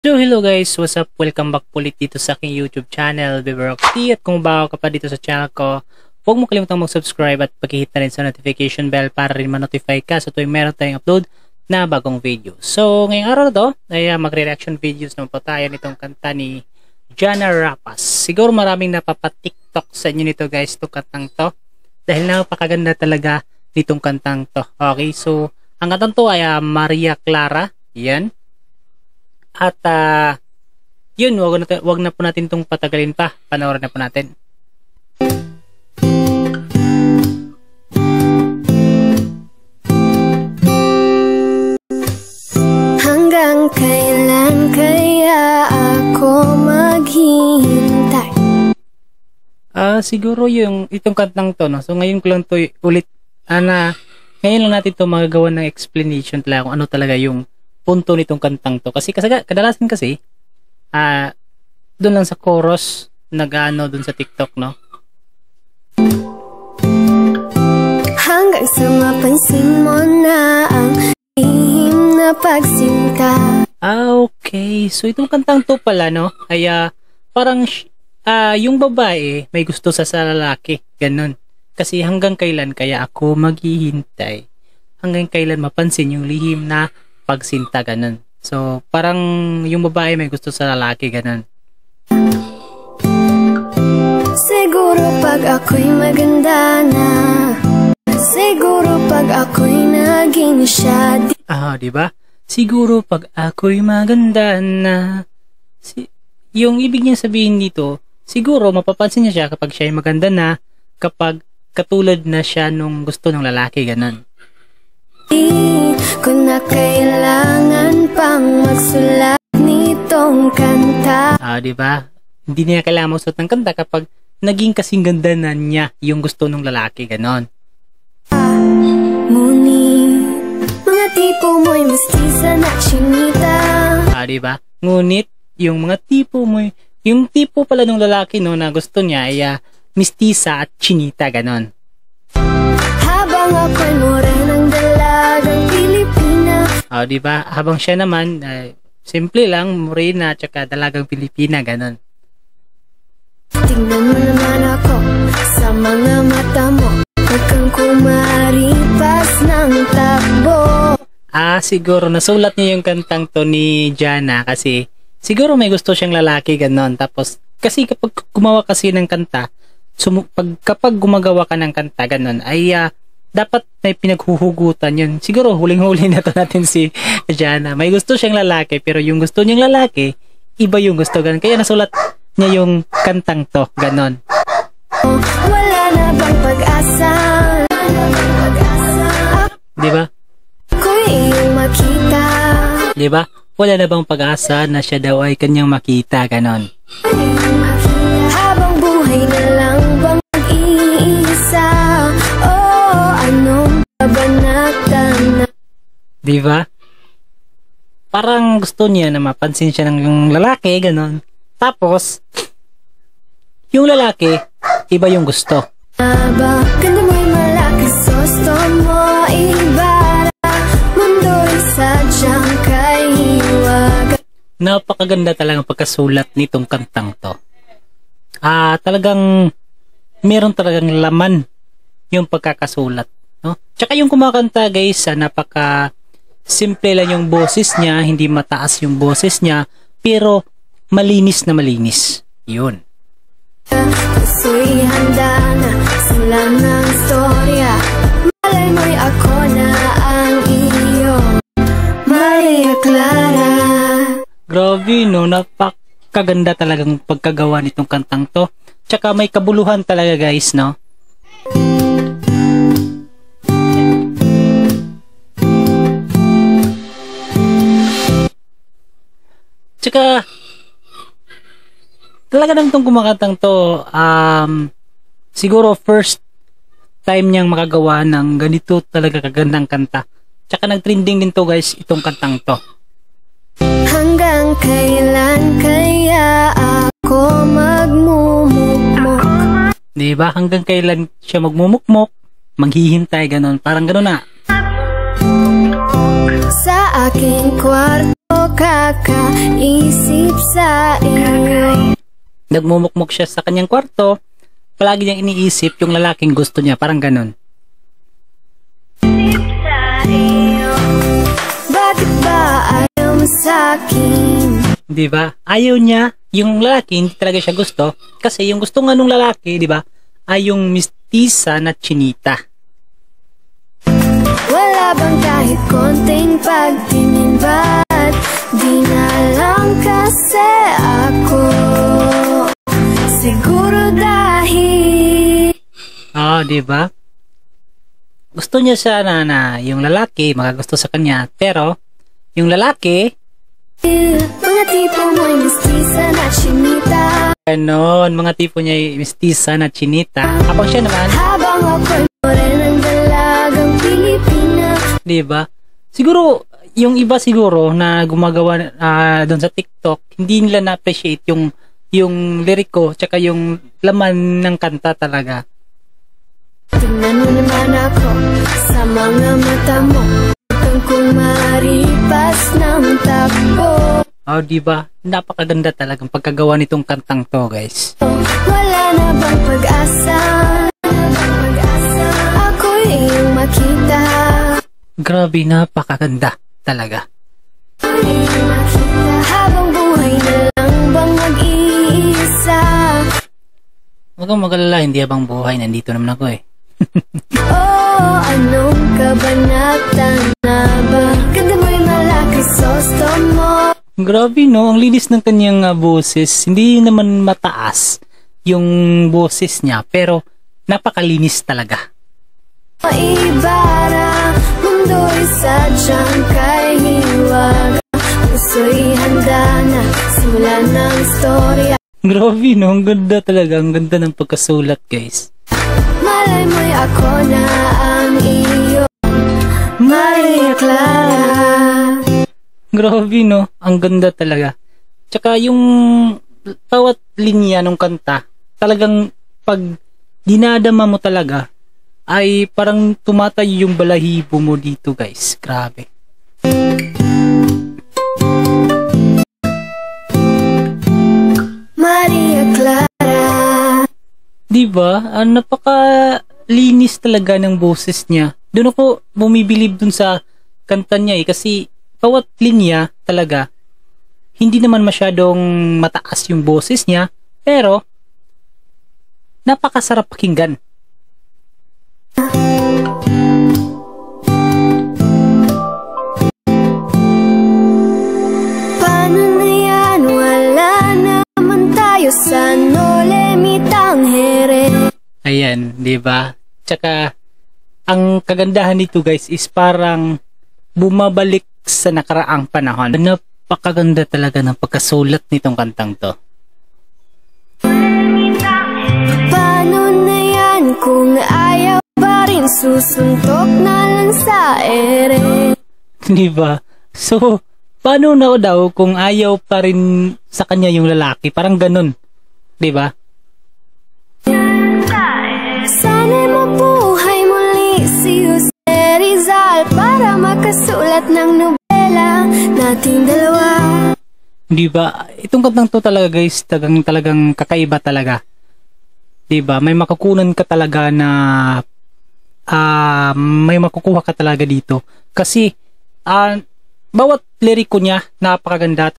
So hello guys, what's up? Welcome back ulit dito sa aking YouTube channel, Beberoxy. At kung bago ka pa dito sa channel ko, huwag mo kalimutang mag-subscribe at pag-hit na rin sa notification bell para rin ma-notify ka sa tuwing meron tayong upload na bagong video. So ngayong araw na to, ay magre-reaction videos naman po tayo nitong kanta ni Jana Rapas. Siguro maraming napapatiktok sa inyo nito guys, itong kantang to. Dahil napakaganda talaga nitong kantang to. Okay, so ang kantang to ay Maria Clara. Yan. At yun, wag na po natin itong patagalin pa. Panoorin na po natin. Hanggang kailan kaya ako maghihintay? Siguro yung itong kantang to, no? So ngayon ko lang to ulit, ngayon lang natin to magagawa ng explanation talaga kung ano talaga yung punto nitong kantang to. Kasi kadalasan kasi doon lang sa chorus nag-ano doon sa TikTok, no? Hanggang sa mapansin mo na ang lihim na pagsinta. Okay. So itong kantang to pala, no? Ay parang yung babae may gusto sa lalaki. Ganun. Kasi hanggang kailan kaya ako maghihintay? Hanggang kailan mapansin yung lihim na pagsinta, ganun. So, parang yung babae may gusto sa lalaki, ganun. Siguro pag ako'y maganda na, siguro pag ako'y naging siya. Diba? Siguro pag ako'y maganda na. Yung ibig niya sabihin dito, siguro mapapansin niya siya kapag siya ay maganda na, kapag katulad na siya nung gusto ng lalaki, ganun. Kung na kailangan pang magsulat nitong kanta. Diba? Hindi niya kailangan magsulat ng kanta kapag naging kasing ganda na niya yung gusto ng lalaki, ganon. Ngunit, mga tipo mo'y mestiza na chinita. Diba? Ngunit, yung mga tipo mo'y, yung tipo pala ng lalaki, no, na gusto niya ay mestiza at chinita, ganon. Habang ako'y morenang dalagang Pilipina. Diba? Habang siya naman, simple lang, morena, tsaka dalagang Pilipina, ganon. Tingnan mo naman ako sa mga mata mo, huwag kang kumaripas ng takbo. Siguro nasulat niya yung kantang to ni Jana kasi siguro may gusto siyang lalaki, ganon. Tapos, kasi kapag gumawa kasi ng kanta, kapag gumagawa ka ng kanta, ganon, ay dapat may pinaghuhugutan yun. Siguro huling-huli na to natin si Jana. May gusto siyang lalaki, pero yung gusto niyang lalaki, iba yung gusto, ganon. Kaya nasulat niya yung kantang to, ganon. Wala na bang pag-asa? Diba? Ako'y iyong makita. Diba? Wala na bang pag-asa na siya daw ay kanyang makita, ganon. Habang buhay na lang bang mag-iisa? Anong kabanatan na? Diba? Parang gusto niya na mapansin siya ng yung lalaki, ganon. Tapos, yung lalaki, iba yung gusto. Ganda mo'y malaki, gusto mo ibara, mundo'y sadyang kahiwag. Napakaganda talagang pagkasulat nitong kantang to. Talagang meron talagang laman yung pagkakasulat, no? Tsaka yung kumakanta guys, napaka simple lang yung boses niya, hindi mataas yung boses niya, pero malinis na malinis. Yun. Puso'y handa na, sila ng storya, malay mo'y ako na ang iyo, Maria Clara. Grabe, no? Napakaganda talagang pagkagawa nitong kantang to. Tsaka may kabuluhan talaga guys, no? Tsaka talaga naman itong kumakantang to, siguro first time niyang makagawa ng ganito talaga kagandang kanta. Tsaka nag-trending din to guys, itong kantang to. Hanggang kailan kaya ako magmumukmok? Diba? Hanggang kailan siya magmumukmok, maghihintay, ganon. Parang ganon na. sa aking kwarto, kakaisip sa iyo. Nagmumukmuk siya sa kanyang kwarto, palagi niyang iniisip yung lalaking gusto niya, parang ganun. Bakit ba ayaw mo sa'kin? Di ba? Ayaw niya, yung lalaki hindi talaga siya gusto, kasi yung gusto nga nung lalaki, di ba, ay yung mistisa na chinita. Wala bang kahit konting pagtingin, ba't di na lang kasi ako? Siguro dahil Di ba? Gusto niya sana na yung lalaki makagusto sa kanya, pero yung lalaki mga tipo mo'y mistisa na chinita. ganon, mga tipo niya ay mistisa na chinita. Kapag siya naman, Habang ako'y morenang dalagang Pilipina. di ba? Siguro, yung iba siguro na gumagawa doon sa TikTok, hindi nila na-appreciate yung liriko, tsaka yung laman ng kanta talaga. Tingnan mo naman ako sa mga mata mo, kang kumaripas ng takbo. Di ba? Napakaganda talagang pagkagawa nitong kantang to, guys. Wala na bang pag-asa? Ako'y iyong makita. Grabe, napakaganda talaga. Habang buhay na lang bang mag-iisa? Huwag kang mag-alala, hindi habang buhay, nandito naman ako eh. Oh, anong kabanatan na ba? Ganda mo'y malaki sosto mo. Grabe no, ang linis ng kanyang boses. Hindi naman mataas yung boses niya, pero napakalinis talaga. Ibara, mundo'y sadyang kay hiwaga. Puso'y handa na, simula ng istorya. Grabe no, ang ganda talaga. Ang ganda ng pagkasulat, guys. Malay mo'y ako na ang iyo, Maria Clara. Grabe no, ang ganda talaga. Tsaka yung bawat linya ng kanta, talagang pag dinadama mo talaga, ay parang tumatayo yung balahibo mo dito, guys. Grabe. Maria Clara. Diba? Napaka-linis talaga ng boses niya. Doon ako bumibilib dun sa kanta niya eh. Kasi bawat linya talaga, hindi naman masyadong mataas yung boses niya. Pero, napakasarap pakinggan. Paano na yan? Wala naman tayo sa Nolimitang here. Ayan, diba? Tsaka, ang kagandahan nito guys is parang bumabalik sa nakaraang panahon. Napakaganda talaga ng pagkasulat nitong kantang to. Paano na yan kung ayaw ba rin susuntok na lang sa ere? Diba? So, paano na daw kung ayaw pa rin sa kanya yung lalaki? Parang ganun. Diba? Sana'y mabuhay muli si Jose Rizal para makasulat ng nobela nating dalawa. Diba? Itong kantang to talaga guys, talagang kakaiba talaga. Diba? May makukunan ka talaga na may makukuha ka talaga dito. Kasi bawat liriko niya napakaganda.